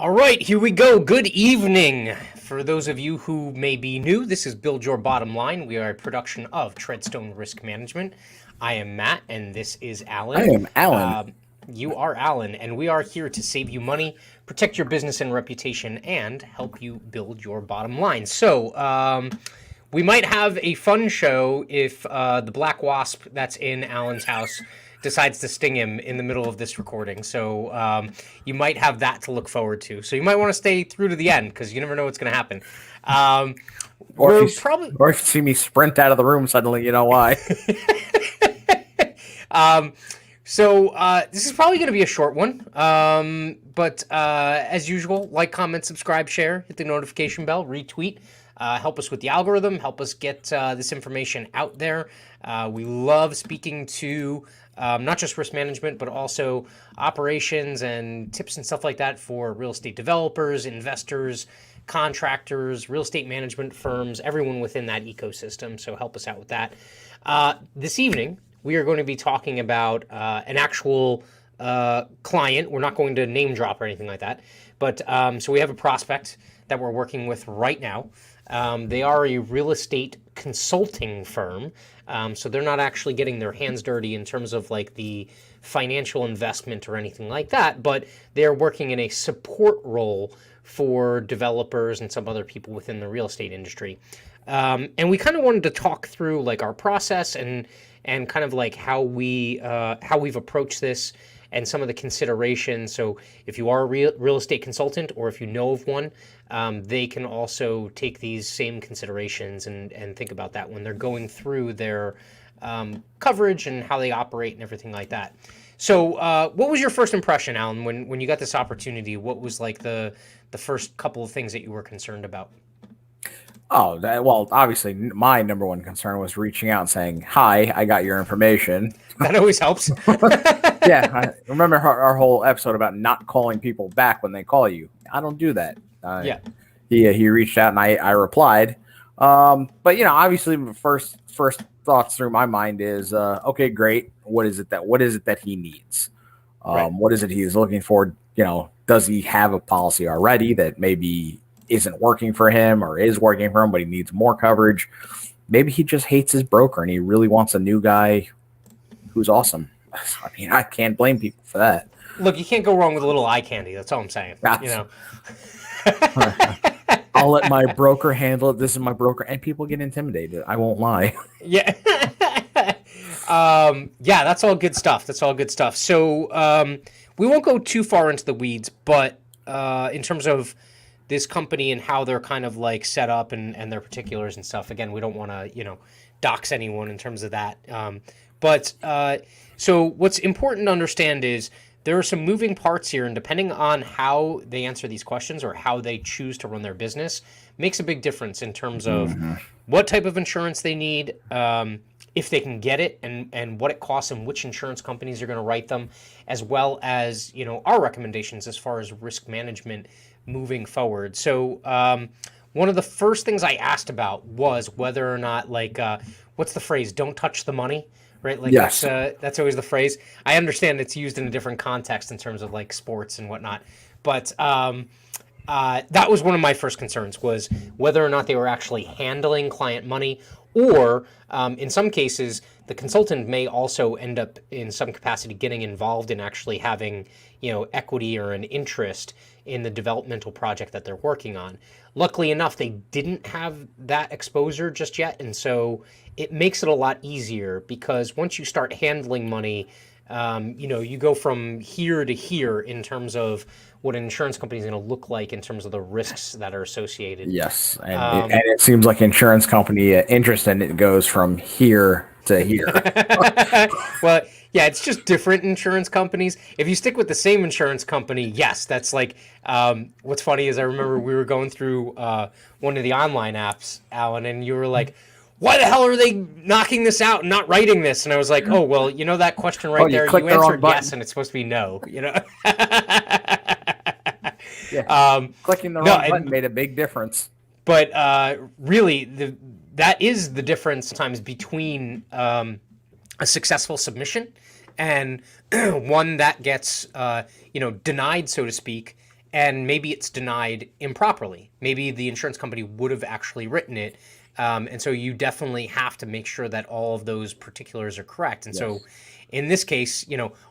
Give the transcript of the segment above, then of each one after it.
All right, here we go. Good evening. For those of you who may be new, this is Build Your Bottom Line. We are a production of Treadstone Risk Management. I am Matt, and this is I Alan. am Alan. You are Alan, and we are here to save you money, protect your business and reputation, and help you build your bottom line. So, we might have a fun show if the black wasp that's in Alan's house decides to sting him in the middle of this recording. So you might have that to look forward to. So you might want to stay through to the end because you never know what's going to happen. Or if We're you probably or if you see me sprint out of the room suddenly, you know why. So this is probably going to be a short one. But as usual, like, comment, subscribe, share, hit the notification bell, retweet. Help us with the algorithm. Help us get this information out there. We love speaking to not just risk management, but also operations and tips and stuff like that for real estate developers, investors, contractors, real estate management firms, everyone within that ecosystem. So help us out with that. This evening, we are going to be talking about an actual client. We're not going to name drop or anything like that. But so we have a prospect that we're working with right now. They are a real estate consulting firm. So they're not actually getting their hands dirty in terms of like the financial investment or anything like that, but they're working in a support role for developers and some other people within the real estate industry. And we kind of wanted to talk through like our process and kind of like how we've approached this and some of the considerations. So if you are a real estate consultant or if you know of one, they can also take these same considerations and think about that when they're going through their coverage and how they operate and everything like that. So what was your first impression, Alan, when you got this opportunity? What was like the first couple of things that you were concerned about? Oh, well, obviously, my number one concern was reaching out and saying, "Hi, I got your information." That always helps. Yeah, I remember our whole episode about not calling people back when they call you. I don't do that. Yeah. He reached out and I replied. But obviously, the first thoughts through my mind is, okay, great. What is it that he needs? Right. What is it he's looking for? Does he have a policy already that maybe isn't working for him or is working for him, but he needs more coverage? Maybe he just hates his broker and he really wants a new guy who's awesome. I mean, I can't blame people for that. Look, you can't go wrong with a little eye candy. That's all I'm saying. I'll let my broker handle it. This is my broker, and people get intimidated. I won't lie. Yeah. Yeah, that's all good stuff. So we won't go too far into the weeds, but in terms of this company and how they're kind of like set up and their particulars and stuff, again, we don't want to, dox anyone in terms of that. So what's important to understand is there are some moving parts here, and depending on how they answer these questions or how they choose to run their business makes a big difference in terms of what type of insurance they need, if they can get it, and what it costs and which insurance companies are going to write them, as well as, our recommendations as far as risk management moving forward. So one of the first things I asked about was whether or not, like, what's the phrase? Don't touch the money. Right, like yes. That's always the phrase. I understand it's used in a different context in terms of like sports and whatnot, but that was one of my first concerns, was whether or not they were actually handling client money, or in some cases the consultant may also end up in some capacity getting involved in actually having equity or an interest in the developmental project that they're working on. Luckily enough, they didn't have that exposure just yet, and so it makes it a lot easier, because once you start handling money, you go from here to here in terms of what an insurance company is going to look like in terms of the risks that are associated. Yes, and it seems like insurance company interest in it goes from here to here. Well, yeah, it's just different insurance companies. If you stick with the same insurance company, yes, that's like, what's funny is I remember we were going through one of the online apps, Alan, and you were like, why the hell are they knocking this out and not writing this? And I was like, oh, well, that question right there, you answered yes, and it's supposed to be no, Yeah. Clicking the wrong button made a big difference. But really, that is the difference sometimes between a successful submission and one that gets denied, so to speak, and maybe it's denied improperly. Maybe the insurance company would have actually written it. And so you definitely have to make sure that all of those particulars are correct. And so in this case,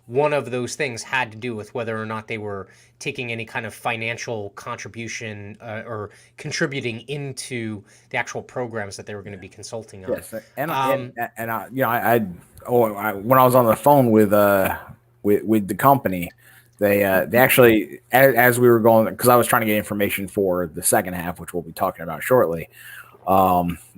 one of those things had to do with whether or not they were taking any kind of financial contribution or contributing into the actual programs that they were going to be consulting on. Yes, when I was on the phone with the company, they actually, as we were going, because I was trying to get information for the second half, which we'll be talking about shortly.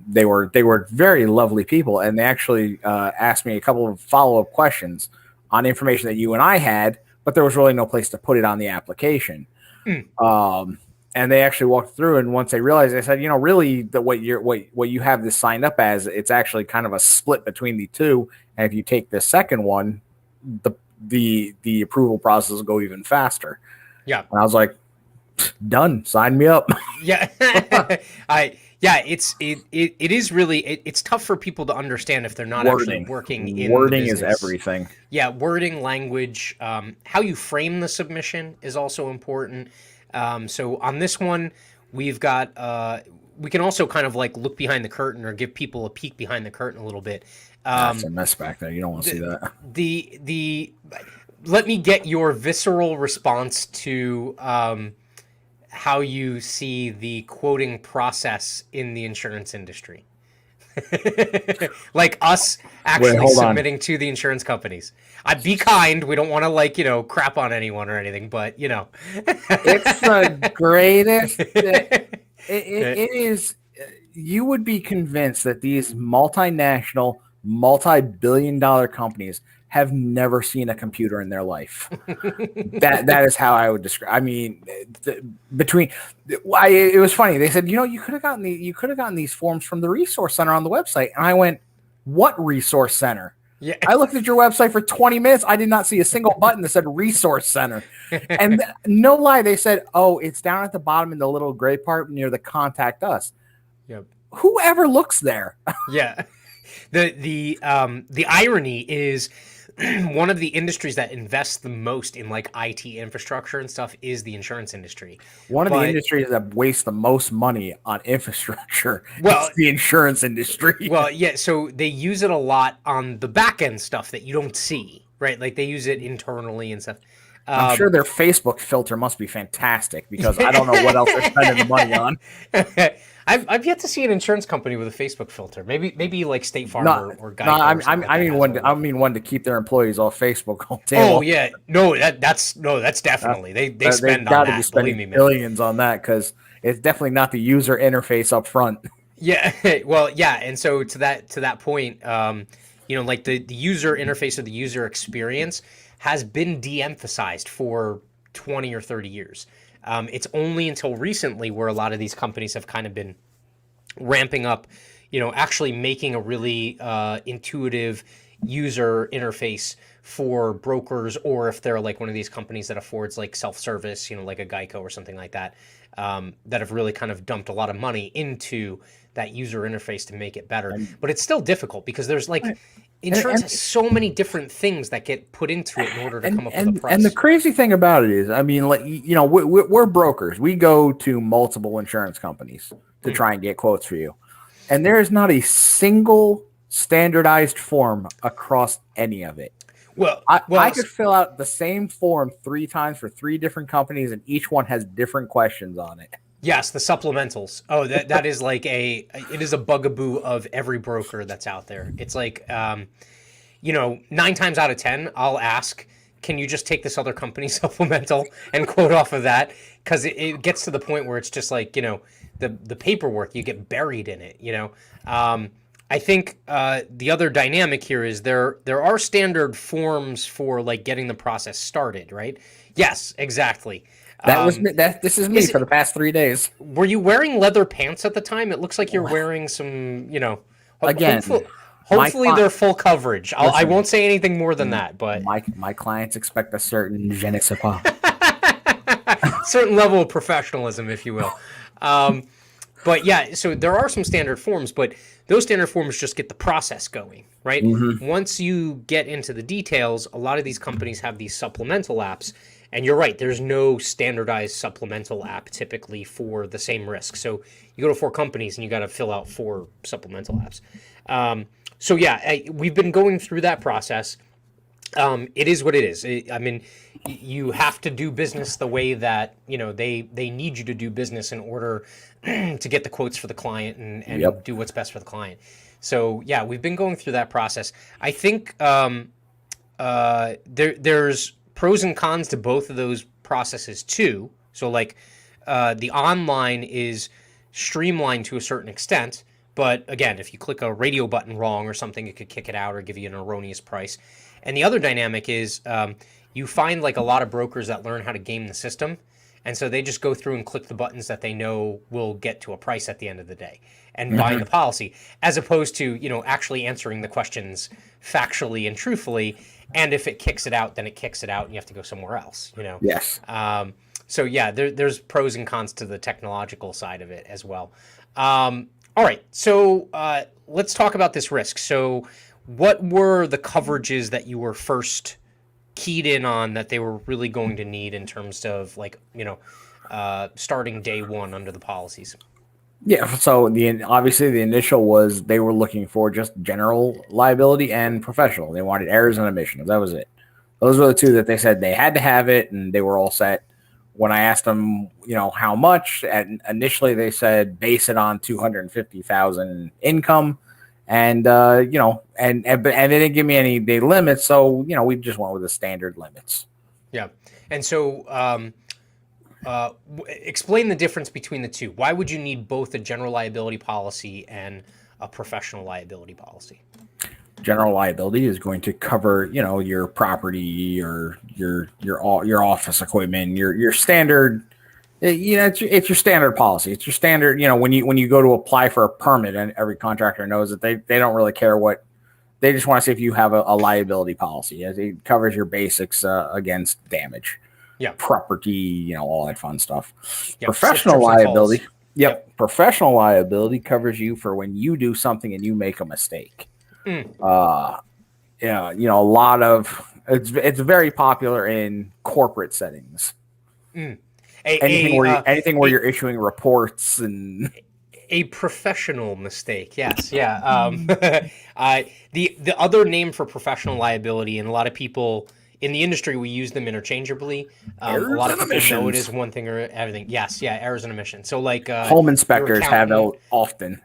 They were very lovely people, and they actually asked me a couple of follow-up questions on information that you and I had, but there was really no place to put it on the application. And they actually walked through, and once they realized, they said, really what you have this signed up as, it's actually kind of a split between the two. And if you take the second one, the approval process will go even faster. Yeah. And I was like, done, sign me up. Yeah. It is really, it's tough for people to understand if they're not actually working in wording the is everything. Yeah, wording, language, how you frame the submission is also important. So on this one, we've got we can also kind of like look behind the curtain or give people a peek behind the curtain a little bit. That's a mess back there. You don't want to see that. Let me get your visceral response to how you see the quoting process in the insurance industry. Like us actually submitting to the insurance companies. Be kind. We don't want to crap on anyone or anything, but it's the greatest. It is. You would be convinced that these multinational, multi-billion-dollar companies have never seen a computer in their life. That is how I would describe. I mean, it was funny. They said, you could have gotten these forms from the resource center on the website, and I went, "What resource center?" Yeah. I looked at your website for 20 minutes. I did not see a single button that said resource center. And no lie, they said, "Oh, it's down at the bottom in the little gray part near the contact us." Yep. Whoever looks there. Yeah. The irony is one of the industries that invests the most in like IT infrastructure and stuff is the insurance industry. One of the industries that wastes the most money on infrastructure is the insurance industry. Well, yeah, so they use it a lot on the back end stuff that you don't see, right? Like they use it internally and stuff. I'm sure their Facebook filter must be fantastic because I don't know what else they're spending the money on. I've yet to see an insurance company with a Facebook filter. Maybe like State Farm or Geico. No, I mean one to keep their employees off Facebook all day. Oh yeah, that's definitely they spend on that. Believe me, man. Billions on that because it's definitely not the user interface up front. Yeah, well, yeah, and so to that point, like the user interface or the user experience has been de-emphasized for 20 or 30 years. It's only until recently where a lot of these companies have kind of been ramping up, actually making a really intuitive user interface for brokers, or if they're like one of these companies that affords like self-service, like a Geico or something like that, that have really kind of dumped a lot of money into that user interface to make it better. But it's still difficult because there's insurance has so many different things that get put into it in order to come up with a price. And the crazy thing about it is, I mean, we're brokers. We go to multiple insurance companies to try and get quotes for you. And there is not a single standardized form across any of it. I could fill out the same form 3 times for 3 different companies, and each one has different questions on it. Yes, the supplementals. Oh, that is it is a bugaboo of every broker that's out there. It's like, 9 times out of 10, I'll ask, can you just take this other company supplemental and quote off of that? Because it gets to the point where it's just like, the paperwork, you get buried in it, I think the other dynamic here is there are standard forms for like getting the process started, right? Yes, exactly. This is me for the past 3 days. Were you wearing leather pants at the time? It looks like you're wearing some, again. Hopefully they're full coverage. I won't say anything more than that, but my clients expect a certain je ne sais pas. certain level of professionalism, if you will. But yeah, so there are some standard forms, but those standard forms just get the process going, right? Mm-hmm. Once you get into the details, a lot of these companies have these supplemental apps. And you're right, there's no standardized supplemental app typically for the same risk. So you go to 4 companies and you got to fill out 4 supplemental apps. So yeah, we've been going through that process. It is what it is. I mean, you have to do business the way that they need you to do business in order to get the quotes for the client and do what's best for the client. So yeah, we've been going through that process. I think there's pros and cons to both of those processes too. So like the online is streamlined to a certain extent, but again, if you click a radio button wrong or something, it could kick it out or give you an erroneous price. And the other dynamic is you find like a lot of brokers that learn how to game the system. And so they just go through and click the buttons that they know will get to a price at the end of the day and buying the policy, as opposed to, actually answering the questions factually and truthfully. And if it kicks it out, then it kicks it out and you have to go somewhere else, Yes. So yeah, there's pros and cons to the technological side of it as well. All right, so let's talk about this risk. So what were the coverages that you were first keyed in on that they were really going to need in terms of like, starting day one under the policies? Yeah, so obviously the initial was they were looking for just general liability and professional. They wanted errors and omissions. That was it. Those were the two that they said they had to have it, and they were all set. When I asked them, how much, and initially they said base it on 250,000 income, and and they didn't give me any day limits, so we just went with the standard limits. Yeah, and so explain the difference between the two. Why would you need both a general liability policy and a professional liability policy? General liability is going to cover, your property, your office equipment, your standard. It's your standard policy. It's your standard. When you go to apply for a permit, and every contractor knows that they don't really care what. They just want to see if you have a liability policy. It covers your basics against damage. Yeah. Property, all that fun stuff. Yep. Professional liability. Yep. Professional liability covers you for when you do something and you make a mistake. A lot of it's very popular in corporate settings. Anything where you're issuing reports and a professional mistake. Yes. Yeah. The other name for professional liability, and a lot of people in the industry, we use them interchangeably. A lot of people know it is one thing or everything. Yes. Yeah. Errors and omissions. So like home inspectors have out often.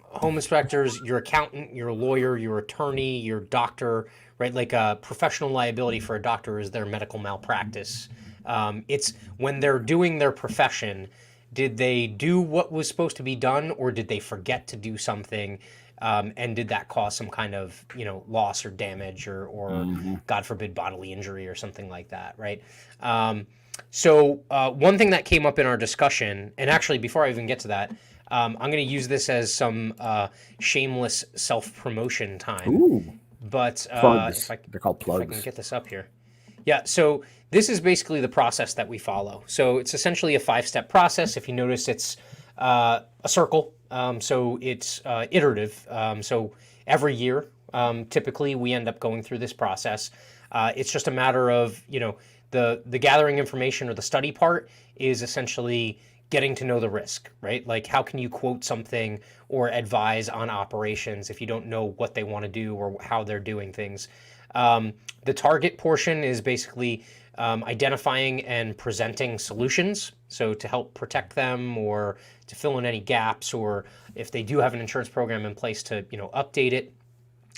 Home inspectors, your accountant, your lawyer, your attorney, your doctor, right? Like professional liability for a doctor is their medical malpractice. It's when they're doing their profession, did they do what was supposed to be done, or did they forget to do something? And did that cause some kind of, loss or damage or God forbid, bodily injury or something like that, right? So one thing that came up in our discussion, and actually before I even get to that, I'm going to use this as some shameless self-promotion time. Ooh. But they're called plugs. If I can get this up here. Yeah, so this is basically the process that we follow. So it's essentially a 5-step process. If you notice, it's a circle. So it's iterative. So every year, typically, we end up going through this process. It's just a matter of, the gathering information, or the study part is essentially getting to know the risk, right? Like, how can you quote something or advise on operations if you don't know what they want to do or how they're doing things? The target portion is basically identifying and presenting solutions, so to help protect them or to fill in any gaps, or if they do have an insurance program in place, to update it.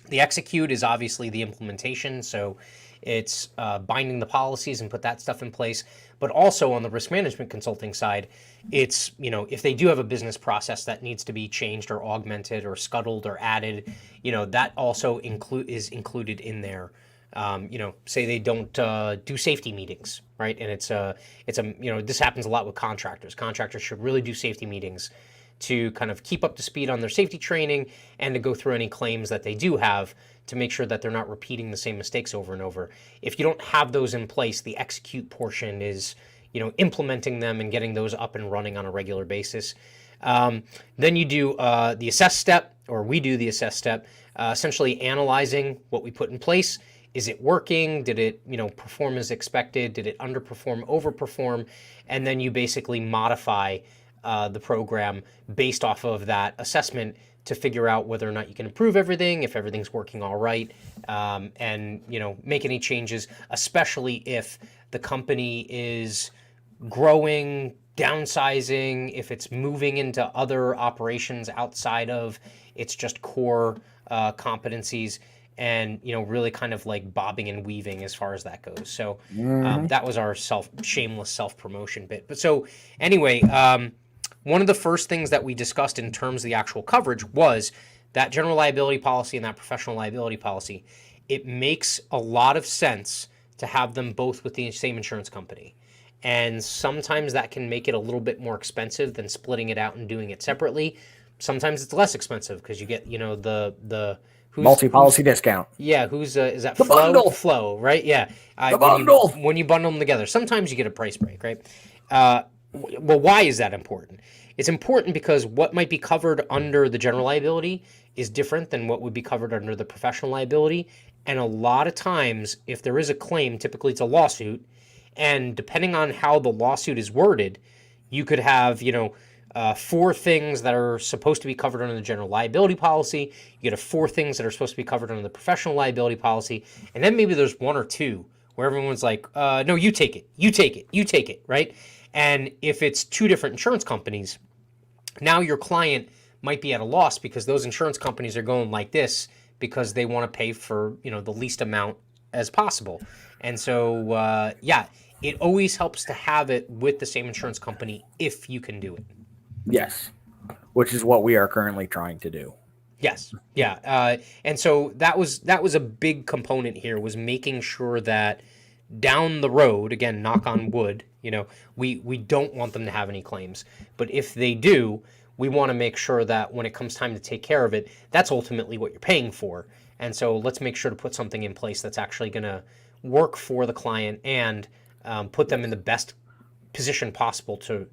The execute is obviously the implementation, so it's binding the policies and put that stuff in place. But also on the risk management consulting side, it's, if they do have a business process that needs to be changed or augmented or scuttled or added, that also is included in there. Say they don't do safety meetings, right? And it's this happens a lot with contractors. Contractors should really do safety meetings to kind of keep up to speed on their safety training and to go through any claims that they do have to make sure that they're not repeating the same mistakes over and over. If you don't have those in place, the execute portion is, implementing them and getting those up and running on a regular basis. Then you do the assess step, or we do the assess step, essentially analyzing what we put in place is it working? Did it, perform as expected? Did it underperform, overperform? And then you basically modify the program based off of that assessment to figure out whether or not you can improve everything, if everything's working all right, and make any changes, especially if the company is growing, downsizing, if it's moving into other operations outside of its just core competencies, and really kind of like bobbing and weaving as far as that goes. So that was our shameless self promotion bit. But so anyway, one of the first things that we discussed in terms of the actual coverage was that general liability policy and that professional liability policy. It makes a lot of sense to have them both with the same insurance company. And sometimes that can make it a little bit more expensive than splitting it out and doing it separately. Sometimes it's less expensive because you get, the multi-policy discount. Yeah, is that the Flow? Bundle. Flow, right? Yeah. The bundle. When you bundle them together, sometimes you get a price break, right? Well, why is that important? It's important because what might be covered under the general liability is different than what would be covered under the professional liability. And a lot of times, if there is a claim, typically it's a lawsuit. And depending on how the lawsuit is worded, you could have, 4 things that are supposed to be covered under the general liability policy. You get 4 things that are supposed to be covered under the professional liability policy. And then maybe there's 1 or 2 where everyone's like, no, you take it, you take it, you take it, right? And if it's 2 different insurance companies, now your client might be at a loss because those insurance companies are going like this because they want to pay for, the least amount as possible. And so, it always helps to have it with the same insurance company if you can do it. Yes, which is what we are currently trying to do. Yes, yeah, and so that was a big component here, was making sure that down the road, again, knock on wood, we don't want them to have any claims, but if they do, we want to make sure that when it comes time to take care of it, that's ultimately what you're paying for. And so let's make sure to put something in place that's actually going to work for the client and put them in the best position possible to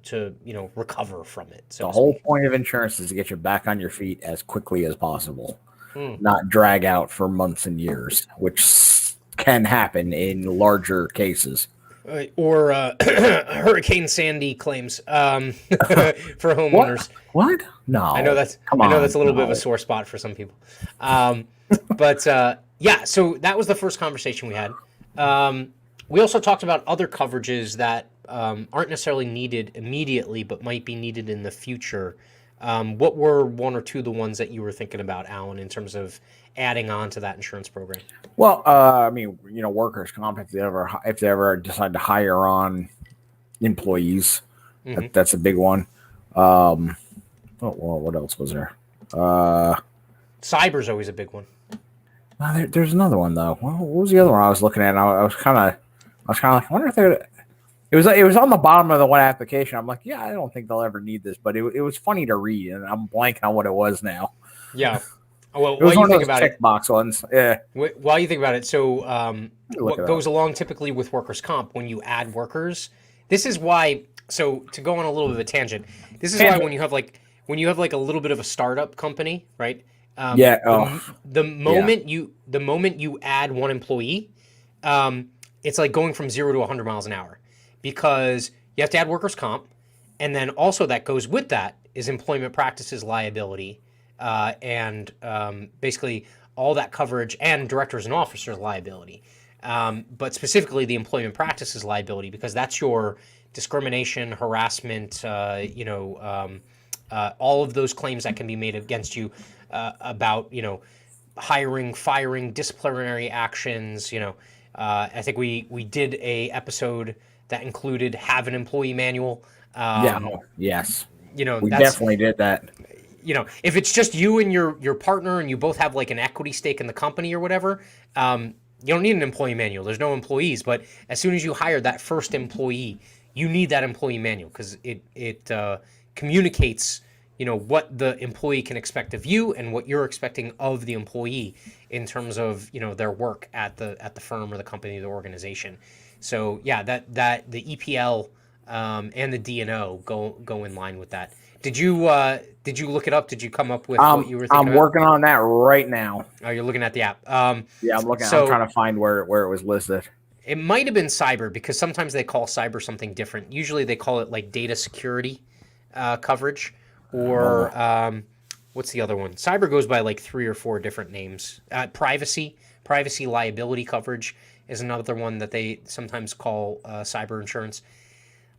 recover from it. So the whole point of insurance is to get you back on your feet as quickly as possible, not drag out for months and years, which can happen in larger cases. Or Hurricane Sandy claims for homeowners. What? No. I know that's a little bit of a sore spot for some people. But so that was the first conversation we had. We also talked about other coverages that aren't necessarily needed immediately, but might be needed in the future. What were 1 or 2 of the ones that you were thinking about, Alan, in terms of adding on to that insurance program? Well, workers' comp, if they ever decide to hire on employees, that's a big one. What else was there? Cyber's always a big one. There's another one though. What was the other one I was looking at? I was kind of like, I wonder if it was on the bottom of the one application. I'm like, yeah, I don't think they'll ever need this, but it was funny to read, and I'm blanking on what it was now. Yeah. Well, it was one of those checkbox ones. Yeah. While you think about it, so what goes along typically with workers' comp when you add workers, this is why. So to go on a little bit of a tangent, this is why when you have like a little bit of a startup company, right? The moment you add 1 employee, it's like going from 0 to 100 miles an hour, because you have to add workers' comp, and then also that goes with that is employment practices liability, and basically all that coverage, and directors and officers liability, but specifically the employment practices liability, because that's your discrimination, harassment, all of those claims that can be made against you about hiring, firing, disciplinary actions. I think we did a episode that included have an employee manual. Yes. We that's, definitely did that. If it's just you and your partner and you both have like an equity stake in the company or whatever, you don't need an employee manual. There's no employees, but as soon as you hire that first employee, you need that employee manual, because it communicates what the employee can expect of you and what you're expecting of the employee in terms of their work at the firm or the company or the organization. So yeah, that the EPL and the D&O go in line with that. Did you look it up? Did you come up with what you were thinking I'm about? working on that right now. Oh, you're looking at the app. Yeah, I'm looking. I'm So trying to find where it was listed. it might have been cyber, because sometimes they call cyber something different. Usually they call it like data security coverage, Oh, or what's the other one? Cyber goes by like 3 or 4 different names. Privacy liability coverage is another one that they sometimes call cyber insurance.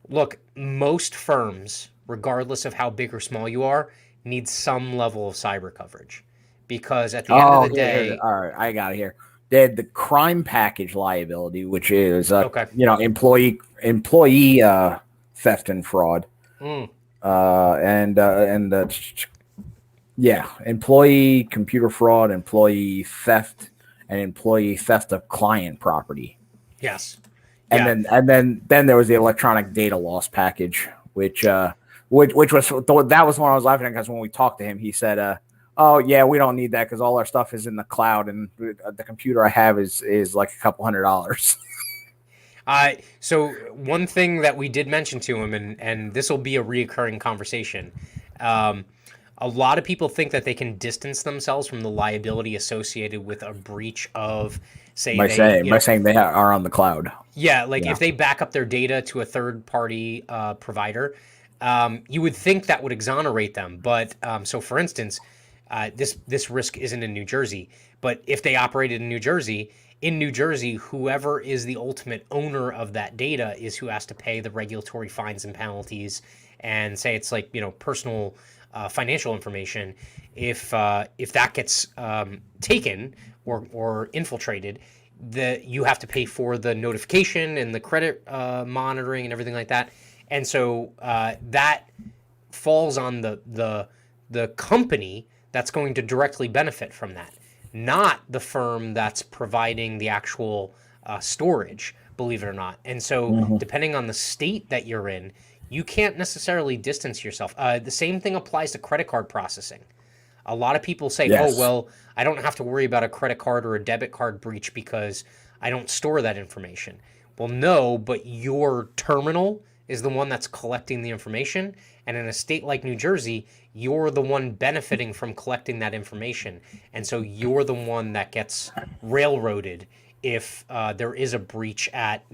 Look, most firms, regardless of how big or small you are, need some level of cyber coverage, because at the end of oh, the here. day, All right, I got it here. They had the crime package liability, which is okay. employee theft and fraud, Mm, yeah, employee computer fraud, employee theft, and employee theft of client property. yes. And Yeah. then there was the electronic data loss package, which was that was when I was laughing at, because when we talked to him, he said, "Oh yeah, we don't need that because all our stuff is in the cloud, and the computer I have is like a couple $100." So one thing that we did mention to him, and this will be a reoccurring conversation. Um, a lot of people think that they can distance themselves from the liability associated with a breach of, say, By saying they are on the cloud. yeah, like Yeah. if they back up their data to a third party provider, you would think that would exonerate them. But so, for instance, this risk isn't in New Jersey, but if they operated in New Jersey, whoever is the ultimate owner of that data is who has to pay the regulatory fines and penalties. And say it's like, personal financial information. If that gets taken or infiltrated, you have to pay for the notification and the credit monitoring and everything like that. And so that falls on the company that's going to directly benefit from that, not the firm that's providing the actual storage, believe it or not. And so, Mhm. depending on the state that you're in, you can't necessarily distance yourself. The same thing applies to credit card processing. A lot of people say, oh, Yes. well, I don't have to worry about a credit card or a debit card breach because I don't store that information. Well, no, but your terminal is the one that's collecting the information. And in a state like New Jersey, you're the one benefiting from collecting that information. And so you're the one that gets railroaded if there is a breach at,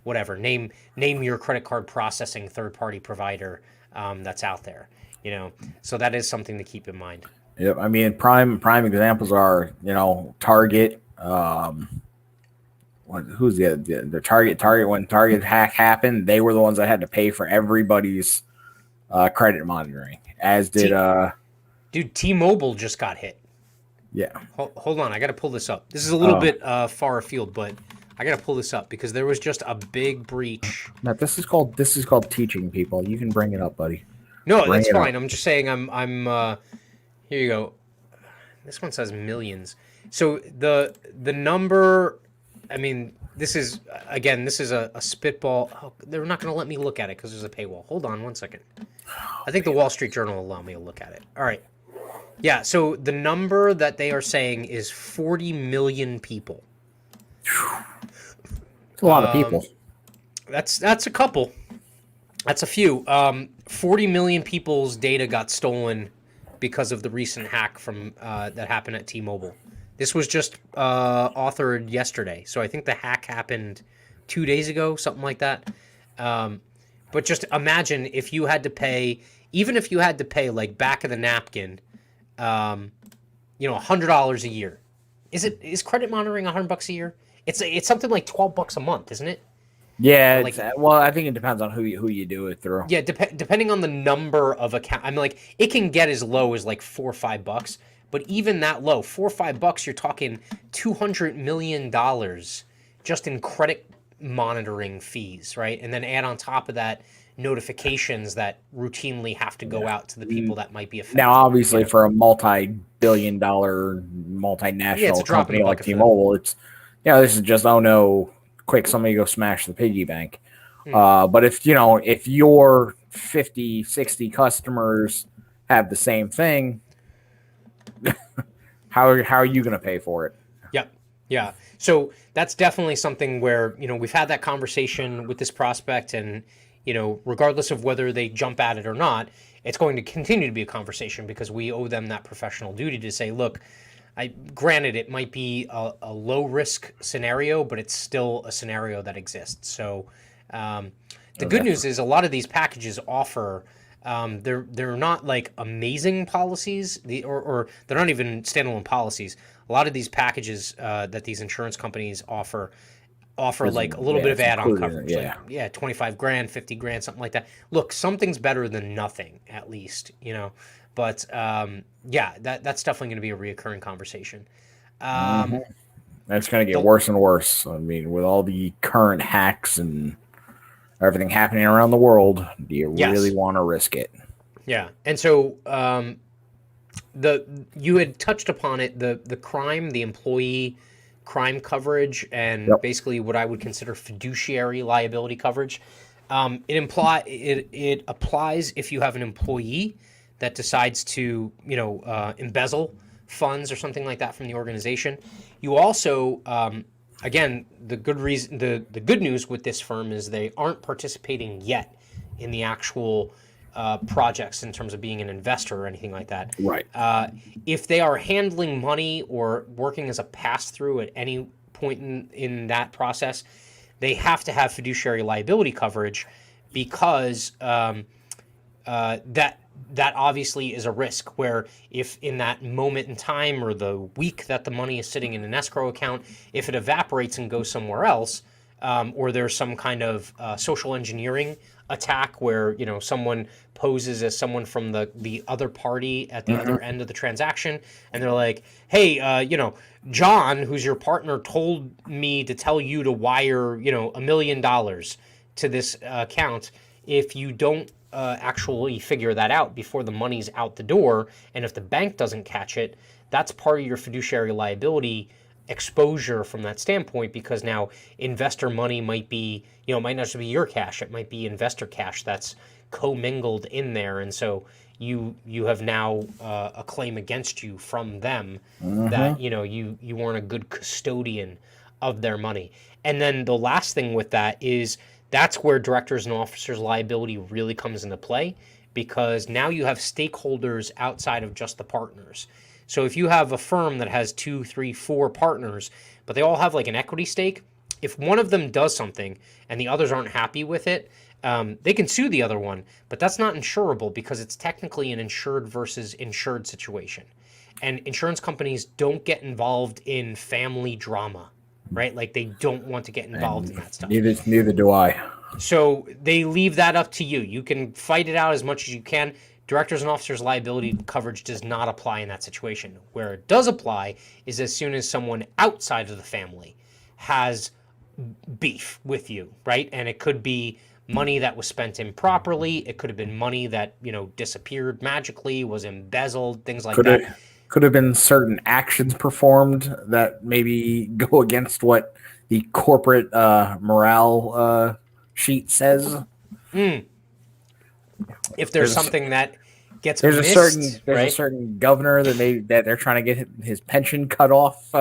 whatever. Name your credit card processing third party provider that's out there. So that is something to keep in mind. Yep. I mean, prime examples are Target. Who's the Target? Target, when Target hack happened, they were the ones that had to pay for everybody's credit monitoring. As did T- Dude, T-Mobile just got hit. yeah. Hold on, I got to pull this up. This is a little Oh, bit far afield, but I got to pull this up because there was just a big breach. Matt, this is called teaching people. You can bring it up, buddy. No, Bring that's it up. fine. I'm just saying here you go. This one says millions. So the number, I mean, this is a spitball. Oh, they're not going to let me look at it because there's a paywall. Hold on one second. I think the Wall Street Journal will allow me to look at it. All right. Yeah, so the number that they are saying is 40 million people. It's a lot of people. That's a couple. That's a few. 40 million people's data got stolen because of the recent hack from that happened at T-Mobile. This was just authored yesterday, so I think the hack happened 2 days ago, something like that. But just imagine if you had to pay, even if you had to pay like back of the napkin, $100 a year. Is credit monitoring $100 a year? It's something like $12 a month, isn't it? Yeah. Or like, Well, I think it depends on who you do it through. yeah, depending on the number of account. I mean, like it can get as low as like $4 or $5, but even that low, $4 or $5, you're talking $200 million just in credit monitoring fees, right? And then add on top of that notifications that routinely have to go out to the people that might be affected. Now, obviously, for a multi-billion-dollar Yeah, it's a multinational drop in the company like bucket for them. T-Mobile, it's this is just, oh no, quick, somebody go smash the piggy bank. But if your 50, 60 customers have the same thing, how are you going to pay for it? Yep. Yeah. So that's definitely something where, we've had that conversation with this prospect, and, regardless of whether they jump at it or not, it's going to continue to be a conversation because we owe them that professional duty to say, look, granted, it might be a low risk scenario, but it's still a scenario that exists. So the good news is a lot of these packages offer. They're not like amazing policies, or they're not even standalone policies. A lot of these packages that these insurance companies offer like a little bit of add-on coverage. Like, 25 grand, 50 grand, something like that. Look, something's better than nothing, at least, But that's definitely going to be a reoccurring conversation. That's going to get worse and worse. I mean, with all the current hacks and everything happening around the world, do you really want to risk it? Yeah, and so you had touched upon it, the employee crime coverage, and basically what I would consider fiduciary liability coverage. It applies if you have an employee that decides to embezzle funds or something like that from the organization. You also again, the good news with this firm is they aren't participating yet in the actual projects in terms of being an investor or anything like that. Right. If they are handling money or working as a pass-through at any point in that process, they have to have fiduciary liability coverage because that obviously is a risk where if in that moment in time or the week that the money is sitting in an escrow account, if it evaporates and goes somewhere else, or there's some kind of social engineering attack where someone poses as someone from the other party at the other end of the transaction, and they're like, hey, John, who's your partner, told me to tell you to wire $1 million to this account. If you don't actually figure that out before the money's out the door, and if the bank doesn't catch it, that's part of your fiduciary liability exposure from that standpoint, because now investor money might be, it might not just be your cash, it might be investor cash that's commingled in there, and so you have now a claim against you from them that you weren't a good custodian of their money. And then the last thing with that is that's where directors and officers liability really comes into play, because now you have stakeholders outside of just the partners. So if you have a firm that has 2, 3, 4 partners, but they all have like an equity stake, if one of them does something and the others aren't happy with it, they can sue the other one, but that's not insurable because it's technically an insured versus insured situation. And insurance companies don't get involved in family drama, right? Like they don't want to get involved in that stuff. Neither do I. So they leave that up to you. You can fight it out as much as you can. Directors and officers liability coverage does not apply in that situation. Where it does apply is as soon as someone outside of the family has beef with you, right? And it could be money that was spent improperly. It could have been money that, disappeared magically, was embezzled, things like that. Could have been certain actions performed that maybe go against what the corporate morale sheet says. If there's something that gets there's missed, a certain governor that they're trying to get his pension cut off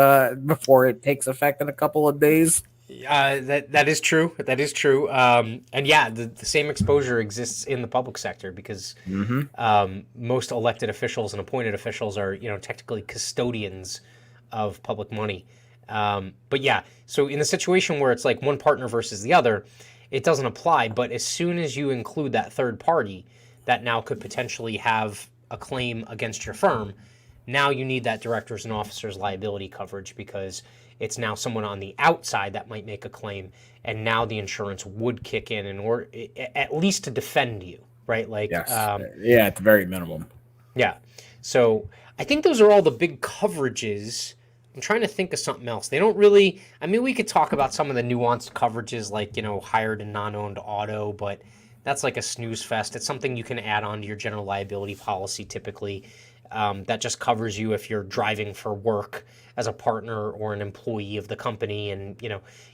before it takes effect in a couple of days. That is true. That is true. And yeah, the same exposure exists in the public sector because most elected officials and appointed officials are technically custodians of public money. But yeah, so in the situation where it's like one partner versus the other, it doesn't apply. But as soon as you include that third party that now could potentially have a claim against your firm, now you need that directors and officers liability coverage because it's now someone on the outside that might make a claim, and now the insurance would kick in order, at least to defend you, right? Like, yes. At the very minimum. Yeah. So I think those are all the big coverages. I'm trying to think of something else. They don't really, we could talk about some of the nuanced coverages like, hired and non-owned auto, but that's like a snooze fest. It's something you can add on to your general liability policy typically. That just covers you if you're driving for work as a partner or an employee of the company, and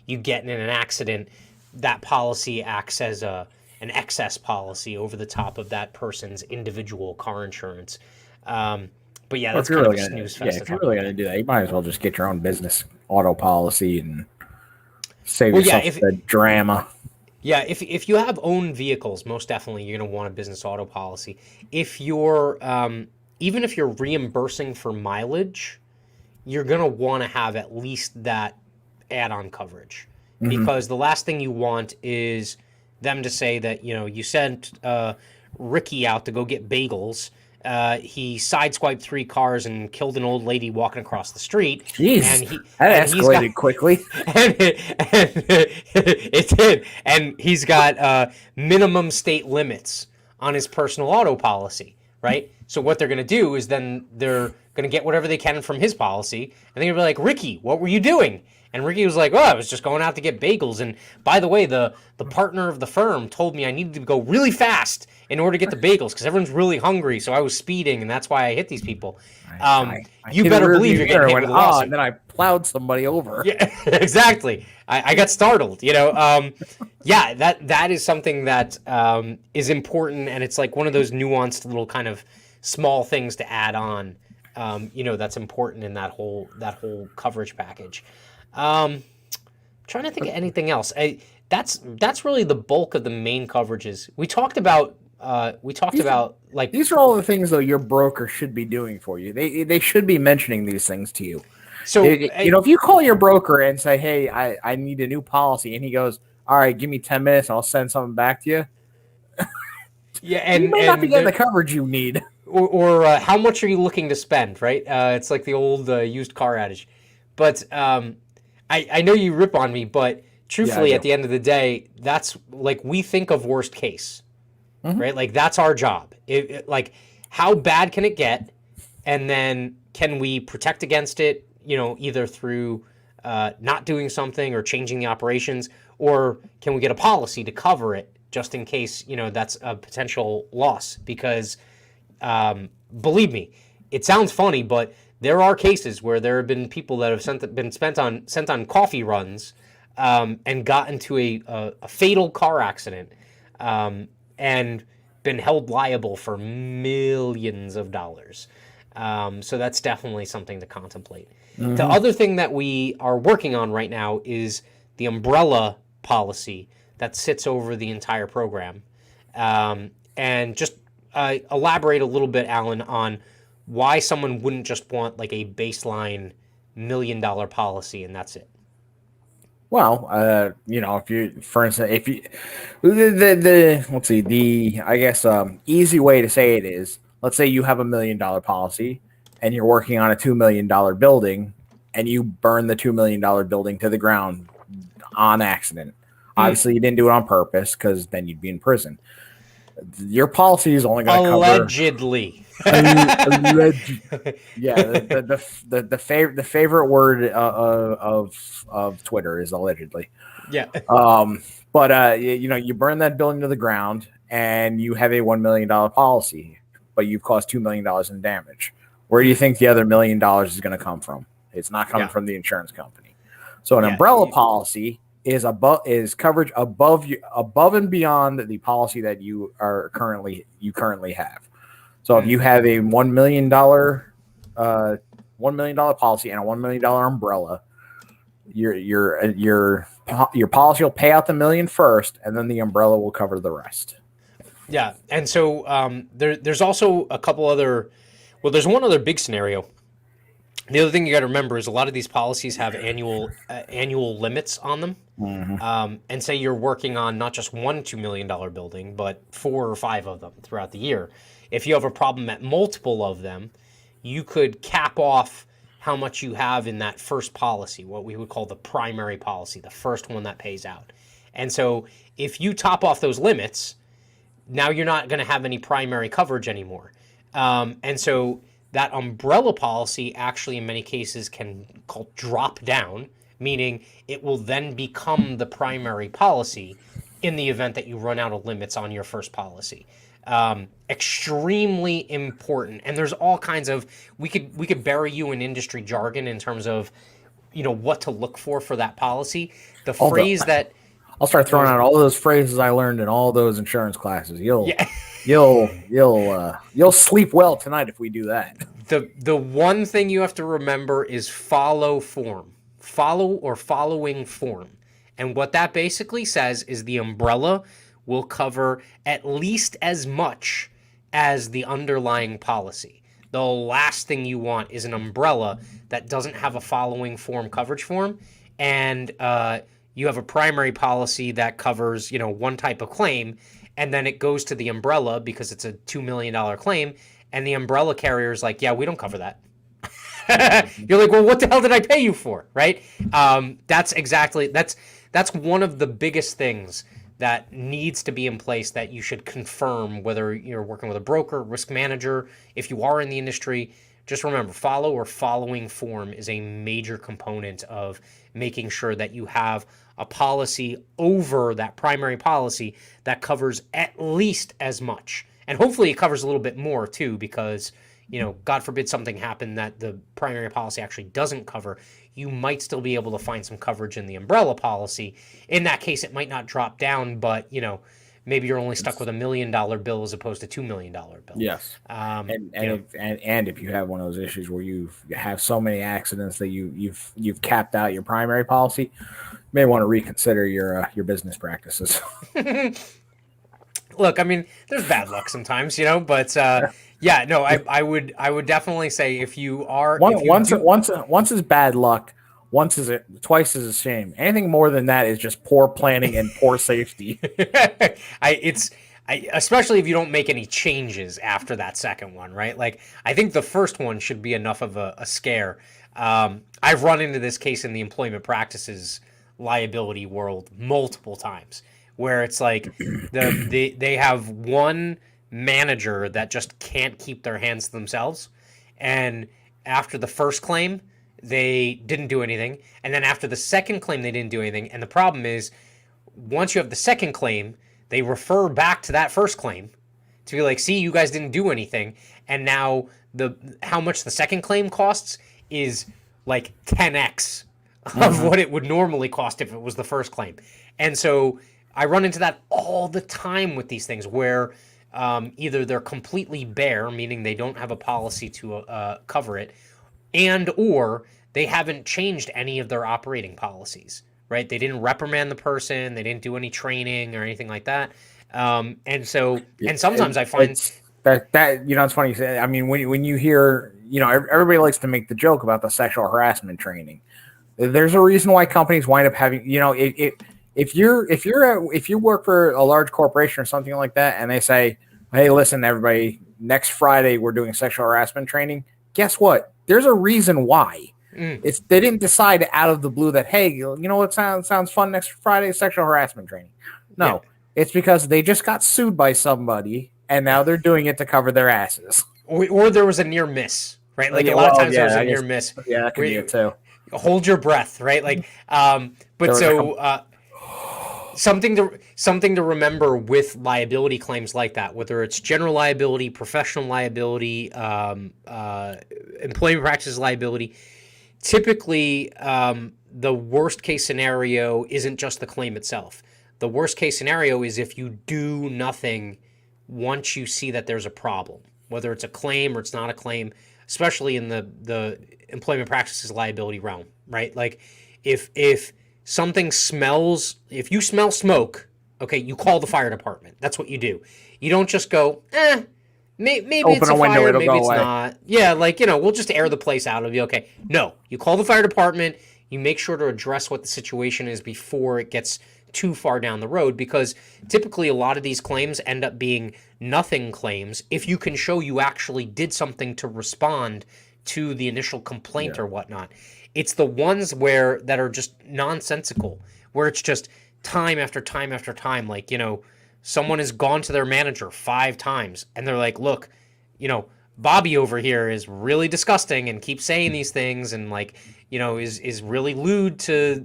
you get in an accident. That policy acts as an excess policy over the top of that person's individual car insurance. But yeah, that's kind of a snooze fest. If you're really going to do that, you might as well just get your own business auto policy and save yourself the drama. Yeah, if you have owned vehicles, most definitely you're going to want a business auto policy. If you're even if you're reimbursing for mileage, you're going to want to have at least that add-on coverage, Hmm. because the last thing you want is them to say that, you sent Ricky out to go get bagels. He sideswiped three cars and killed an old lady walking across the street, and Jeez, he that and he's got escalated quickly. and it did, and he's got minimum state limits on his personal auto policy, right? So what they're going to do is then they're going to get whatever they can from his policy, and they're going to be like, Ricky, what were you doing? And Ricky was like, "Oh, I was just going out to get bagels. And by the way, the partner of the firm told me I needed to go really fast in order to get the bagels because everyone's really hungry. So I was speeding, and that's why I hit these people." I You hit a better rear believe view you're getting mirror hit and with a went, lawsuit. and then I plowed somebody over. Yeah, exactly. I got startled. Yeah, that is something that is important, and it's like one of those nuanced little kind of small things to add on. That's important in that whole coverage package. Trying to think of anything else. That's really the bulk of the main coverages. We talked about These, like these are all the things though your broker should be doing for you. They should be mentioning these things to you. so If you call your broker and say, "Hey, I need a new policy," and he goes, "All right, give me 10 minutes, and I'll send something back to you," yeah, you and may not be and getting the there, coverage you need. or how much are you looking to spend, right? It's like the old used car adage. But I know you rip on me, but Yeah, I truthfully, at do. the end of the day, that's like we think of worst case, Mhm. right? Like that's our job. Like how bad can it get, and then can we protect against it? Either through not doing something or changing the operations, or can we get a policy to cover it just in case that's a potential loss? Because believe me, it sounds funny, but there are cases where there have been people that have been sent on coffee runs and got into a fatal car accident and been held liable for millions of dollars. So that's definitely something to contemplate. The Mhm. other thing that we are working on right now is the umbrella policy that sits over the entire program. And just elaborate a little bit, Alan, on why someone wouldn't just want like a baseline $1 million policy and that's it. Well, if you, for instance, if you, the let's see, I guess, easy way to say it is, let's say you have $1 million policy and you're working on a $2 million building and you burn the $2 million building to the ground on accident. Obviously, you didn't do it on purpose because then you'd be in prison. Your policy is only going to cover Allegedly. alleged. Yeah, the favorite word of Twitter is allegedly. Yeah. But you burn that building to the ground and you have a $1 million policy, but you've caused $2 million in damage. Where do you think the other $1 million is going to come from? It's not coming Yeah. from the insurance company. So an Yeah. umbrella policy is coverage above and beyond the policy that you currently have. So if you have a $1 million policy and a $1 million umbrella, your policy will pay out the million first, and then the umbrella will cover the rest. Yeah. And so there's also a couple other, well, there's one other big scenario. The other thing you got to remember is a lot of these policies have annual limits on them. And say you're working on not just one $2 million building, but 4 or 5 of them throughout the year. If you have a problem at multiple of them, you could cap off how much you have in that first policy, what we would call the primary policy, the first one that pays out. And so if you top off those limits, now you're not going to have any primary coverage anymore. And so that umbrella policy actually in many cases can called drop down, meaning it will then become the primary policy in the event that you run out of limits on your first policy. Extremely important, and there's all kinds of we could bury you in industry jargon in terms of what to look for that policy. The All the phrase that I'll start throwing goes, out all those phrases I learned in all those insurance classes. yeah. You'll sleep well tonight if we do that. The one thing you have to remember is follow form. Follow or following form. And what that basically says is the umbrella will cover at least as much as the underlying policy. The last thing you want is an umbrella that doesn't have a following form coverage form, and you have a primary policy that covers, one type of claim, and then it goes to the umbrella because it's a $2 million claim, and the umbrella carrier is like, yeah, we don't cover that. You're like, well, what the hell did I pay you for, right? That's one of the biggest things that needs to be in place that you should confirm whether you're working with a broker, risk manager, if you are in the industry. Just remember, follow or following form is a major component of making sure that you have a policy over that primary policy that covers at least as much. And hopefully it covers a little bit more too, because God forbid something happened that the primary policy actually doesn't cover, you might still be able to find some coverage in the umbrella policy. In that case, it might not drop down, but maybe you're only stuck with $1 million bill as opposed to $2 million bill. Yes. And if you have one of those issues where you have so many accidents that you've capped out your primary policy, you may want to reconsider your business practices. Look, I mean, there's bad luck sometimes, but yeah, no, I would definitely say if you are once is bad luck, twice is a shame. Anything more than that is just poor planning and poor safety. Especially if you don't make any changes after that second one, right? Like, I think the first one should be enough of a scare. I've run into this case in the employment practices liability world multiple times, where it's like they have one manager that just can't keep their hands to themselves, and after the first claim they didn't do anything, and then after the second claim they didn't do anything. And the problem is, once you have the second claim, they refer back to that first claim to be like, see, you guys didn't do anything, and now how much the second claim costs is like 10x of what it would normally cost if it was the first claim. And so I run into that all the time with these things, where either they're completely bare, meaning they don't have a policy to cover it, and or they haven't changed any of their operating policies, right? They didn't reprimand the person, they didn't do any training or anything like that. And sometimes I find that it's funny you say. I mean, when you hear, everybody likes to make the joke about the sexual harassment training. There's a reason why companies wind up having, if you work for a large corporation or something like that, and they say, hey, listen, everybody, next Friday we're doing sexual harassment training. Guess what? There's a reason why. They didn't decide out of the blue that, hey, what sounds fun next Friday, sexual harassment training. No, It's because they just got sued by somebody, and now they're doing it to cover their asses. Or there was a near miss, right? Like a lot of times there was a near miss. Yeah, that could be it too. Hold your breath, right? Like, something to remember with liability claims like that, whether it's general liability, professional liability, employment practices liability. Typically, the worst case scenario isn't just the claim itself. The worst case scenario is if you do nothing once you see that there's a problem, whether it's a claim or it's not a claim, especially in the employment practices liability realm, right? Like, if something smells, if you smell smoke, okay, you call the fire department. That's what you do. You don't just go, maybe open it's a window, fire, maybe it's away. not. Yeah, we'll just air the place out. It'll be okay. No, you call the fire department. You make sure to address what the situation is before it gets too far down the road, because typically a lot of these claims end up being nothing claims if you can show you actually did something to respond to the initial complaint or whatnot. It's the ones that are just nonsensical, where it's just time after time after time. Like, someone has gone to their manager 5 times and they're like, look, Bobby over here is really disgusting and keeps saying these things, and is really lewd to,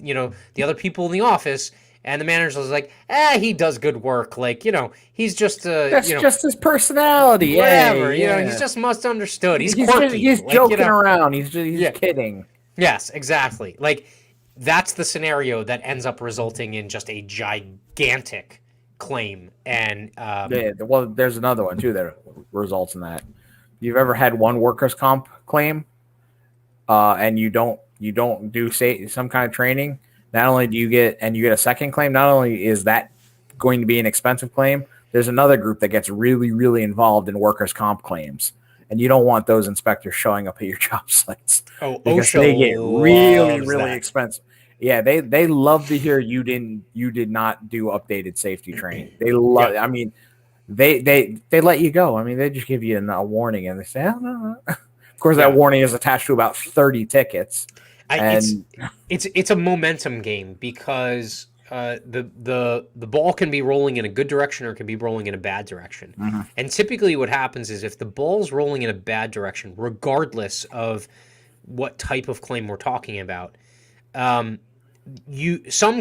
the other people in the office. And the manager was like, he does good work. Like, he's just that's just his personality. Whatever, he's just misunderstood. He's quirky. He's joking around. He's kidding. Yes, exactly. Like, that's the scenario that ends up resulting in just a gigantic claim. And well, there's another one too that results in that. You've ever had one workers' comp claim, and you don't do some kind of training, not only do you get a second claim, not only is that going to be an expensive claim, there's another group that gets really, really involved in workers' comp claims. And you don't want those inspectors showing up at your job sites because OSHA they get really, loves really that. expensive. Yeah, they love to hear you did not do updated safety training. They love. Yeah. I mean, they let you go. I mean, they just give you a warning and they say, oh, no. Of course, that Yeah. warning is attached to about 30 tickets. And It's a momentum game because the ball can be rolling in a good direction or it can be rolling in a bad direction. And typically, what happens is if the ball's rolling in a bad direction, regardless of what type of claim we're talking about, some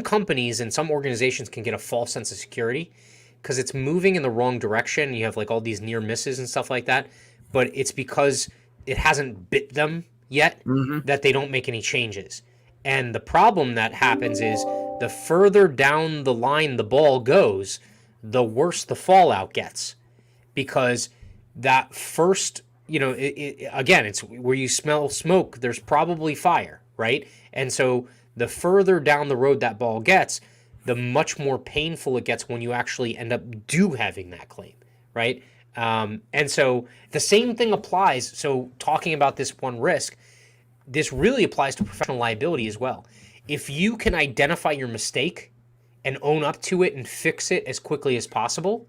companies and some organizations can get a false sense of security because it's moving in the wrong direction. You have like all these near misses and stuff like that, but it's because it hasn't bit them yet that they don't make any changes. And the problem that happens is the further down the line the ball goes, the worse the fallout gets because that first, again, it's where you smell smoke, there's probably fire, right? And so the further down the road that ball gets, the much more painful it gets when you actually end up having that claim, right? And so the same thing applies. So talking about this one risk, this really applies to professional liability as well. If you can identify your mistake and own up to it and fix it as quickly as possible,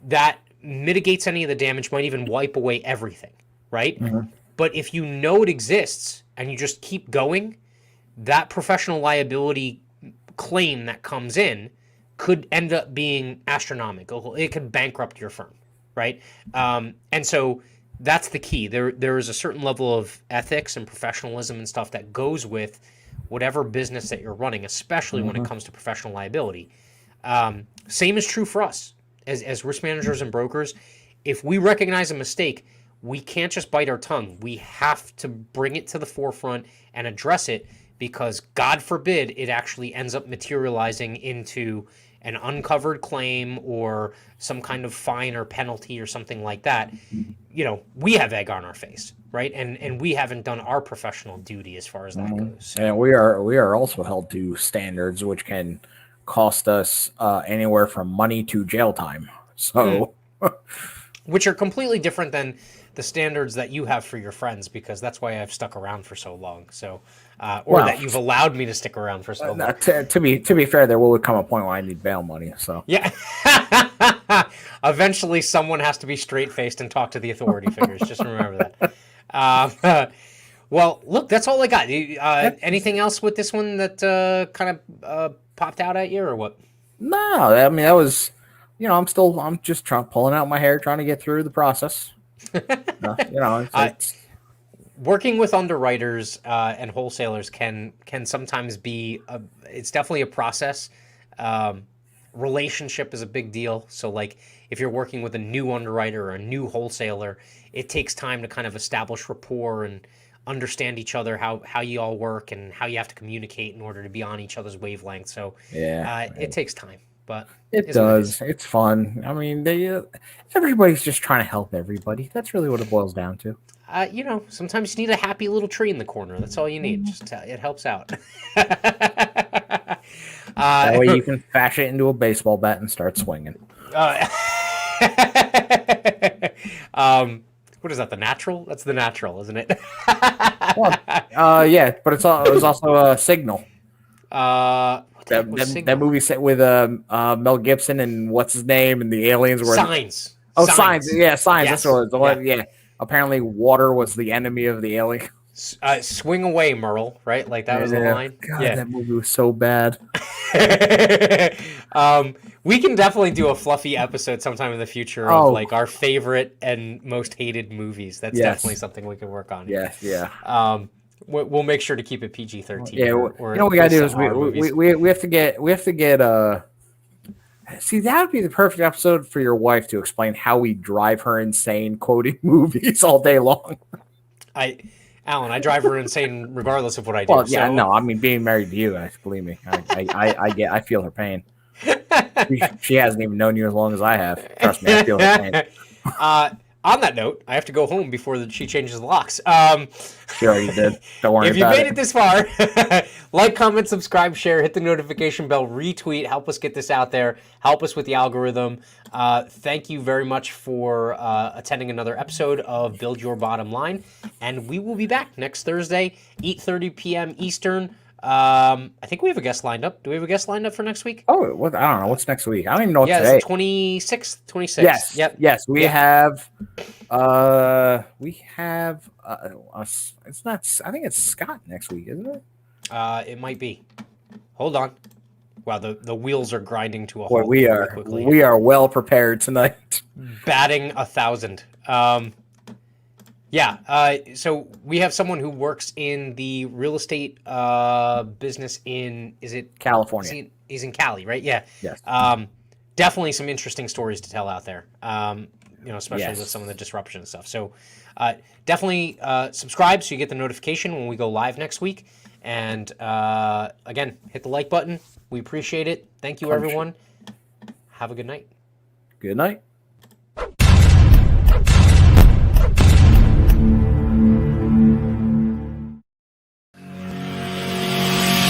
that mitigates any of the damage, might even wipe away everything, right? But if you know it exists and you just keep going, that professional liability claim that comes in could end up being astronomical. It could bankrupt your firm, right? And so that's the key. There is a certain level of ethics and professionalism and stuff that goes with whatever business that you're running, especially when it comes to professional liability. Same is true for us as risk managers and brokers. If we recognize a mistake, we can't just bite our tongue. We have to bring it to the forefront and address it because, God forbid, it actually ends up materializing into an uncovered claim or some kind of fine or penalty or something like that. We have egg on our face, right? And we haven't done our professional duty as far as that goes. And we are also held to standards which can cost us anywhere from money to jail time. So, which are completely different than the standards that you have for your friends, because that's why I've stuck around for so long. So, that you've allowed me to stick around for so long. To be fair, there will come a point where I need bail money. So yeah, eventually someone has to be straight faced and talk to the authority figures. Just remember that. Well, look, that's all I got. Anything else with this one that kind of popped out at you, or what? No, I mean that was, I'm just pulling out my hair, trying to get through the process. It's working with underwriters and wholesalers can sometimes be it's definitely a process. Relationship is a big deal. So like if you're working with a new underwriter or a new wholesaler, it takes time to kind of establish rapport and understand each other, how you all work and how you have to communicate in order to be on each other's wavelength. So it takes time, but it does. It's fun. I mean, everybody's just trying to help everybody. That's really what it boils down to. Sometimes you need a happy little tree in the corner. That's all you need. Just it helps out. That way you can fashion it into a baseball bat and start swinging. What is that? The Natural? That's The Natural, isn't it? Yeah, but it was also a Signal. That movie set with Mel Gibson and what's his name and the aliens were Signs. Oh, Signs. Yeah, Signs. Yes. That's what it was. Yeah. Apparently, water was the enemy of the alien. Swing away, Merle. Right? Like that was the line. God, that movie was so bad. We can definitely do a fluffy episode sometime in the future of like our favorite and most hated movies. That's definitely something we can work on. Yes, yeah. We'll make sure to keep it PG-13. Yeah, what we gotta do is we have to get See, that would be the perfect episode for your wife to explain how we drive her insane quoting movies all day long. Alan, I drive her insane regardless of what I do. Well, yeah, no, I mean, being married to you, believe me, I feel her pain. She hasn't even known you as long as I have. Trust me, I feel her pain. On that note, I have to go home before she changes the locks. She already did. Don't worry If you about made it. it this far, like, comment, subscribe, share, hit the notification bell, retweet, help us get this out there, help us with the algorithm. Thank you very much for attending another episode of Build Your Bottom Line, and we will be back next Thursday, 8:30 p.m. Eastern. I think we have a guest lined up. Do we have a guest lined up for next week? Oh, what, I don't know. What's next week? I don't even know what Yeah, today. it's the 26th. 26th. Yes. Yep. Yes. We Yep. have. It's not. I think it's Scott next week, isn't it? It might be. Hold on. Wow, the wheels are grinding to a Boy, halt we very are quickly. we are well prepared tonight. Batting 1,000. So we have someone who works in the real estate business in, is it California. He's in Cali, right? Yeah. Yes. Definitely some interesting stories to tell out there. Especially Yes. with some of the disruption and stuff. So definitely subscribe so you get the notification when we go live next week. And again, hit the like button. We appreciate it. Thank you, everyone. Have a good night. Good night.